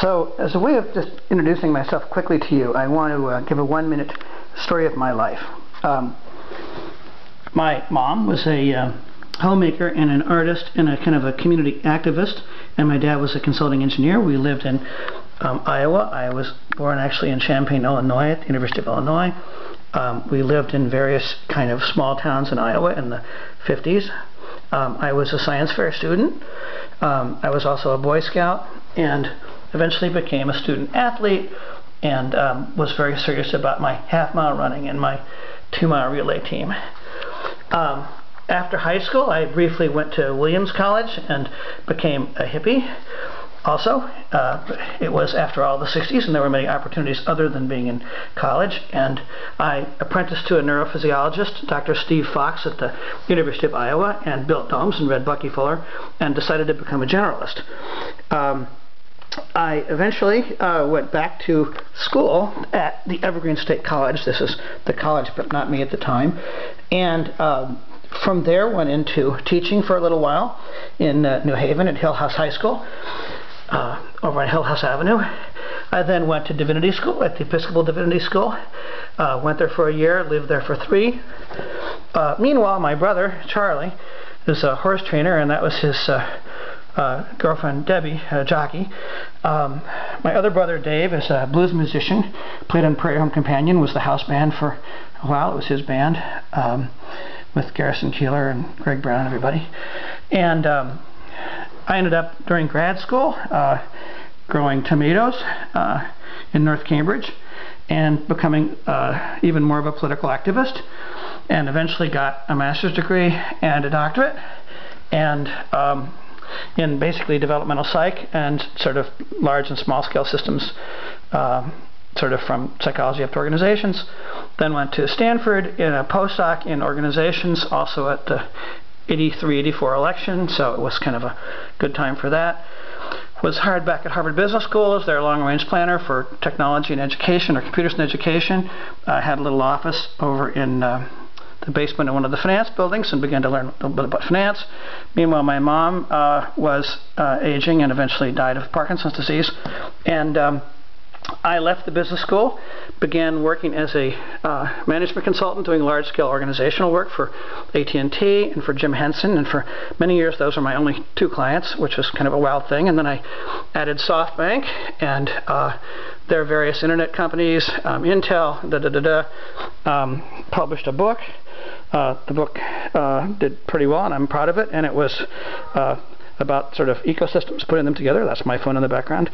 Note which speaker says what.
Speaker 1: So, as a way of just introducing myself quickly to you, I want to give a 1-minute story of my life. My mom was a homemaker and an artist and a kind of a community activist, and my dad was a consulting engineer. We lived in Iowa. I was born actually in Champaign, Illinois, at the University of Illinois. We lived in various kind of small towns in Iowa in the 50s. I was a science fair student. I was also a Boy Scout, and eventually became a student athlete, and was very serious about my half-mile running and my 2-mile relay team. After high school, I briefly went to Williams College and became a hippie. Also, it was after all the 60s, and there were many opportunities other than being in college, and I apprenticed to a neurophysiologist, Dr. Steve Fox, at the University of Iowa, and built domes and read Bucky Fuller, and decided to become a generalist. I eventually went back to school at the Evergreen State College. This is the college, but not me at the time. And from there went into teaching for a little while in New Haven at Hill House High School, over on Hill House Avenue. I then went to Divinity School at the Episcopal Divinity School. Went there for a year, lived there for 3. Meanwhile, my brother, Charlie, is a horse trainer, and that was his girlfriend Debbie, jockey. My other brother Dave is a blues musician, played on Prairie Home Companion, was the house band for a while. It was his band, with Garrison Keeler and Greg Brown and everybody. And I ended up during grad school growing tomatoes in North Cambridge and becoming even more of a political activist, and eventually got a master's degree and a doctorate, and in basically developmental psych and sort of large and small scale systems, sort of from psychology up to organizations. Then went to Stanford in a postdoc in organizations, also at the 83-84 election, so it was kind of a good time for that. Was hired back at Harvard Business School as their long-range planner for technology and education, or computers and education. I had a little office over in the basement of one of the finance buildings and began to learn a little bit about finance. Meanwhile, my mom was aging and eventually died of Parkinson's disease. And I left the business school, began working as a management consultant, doing large-scale organizational work for AT&T and for Jim Henson, and for many years those were my only 2 clients, which was kind of a wild thing. And then I added SoftBank and their various internet companies, Intel, published a book. The book did pretty well, and I'm proud of it, and it was about sort of ecosystems, putting them together. That's my phone in the background.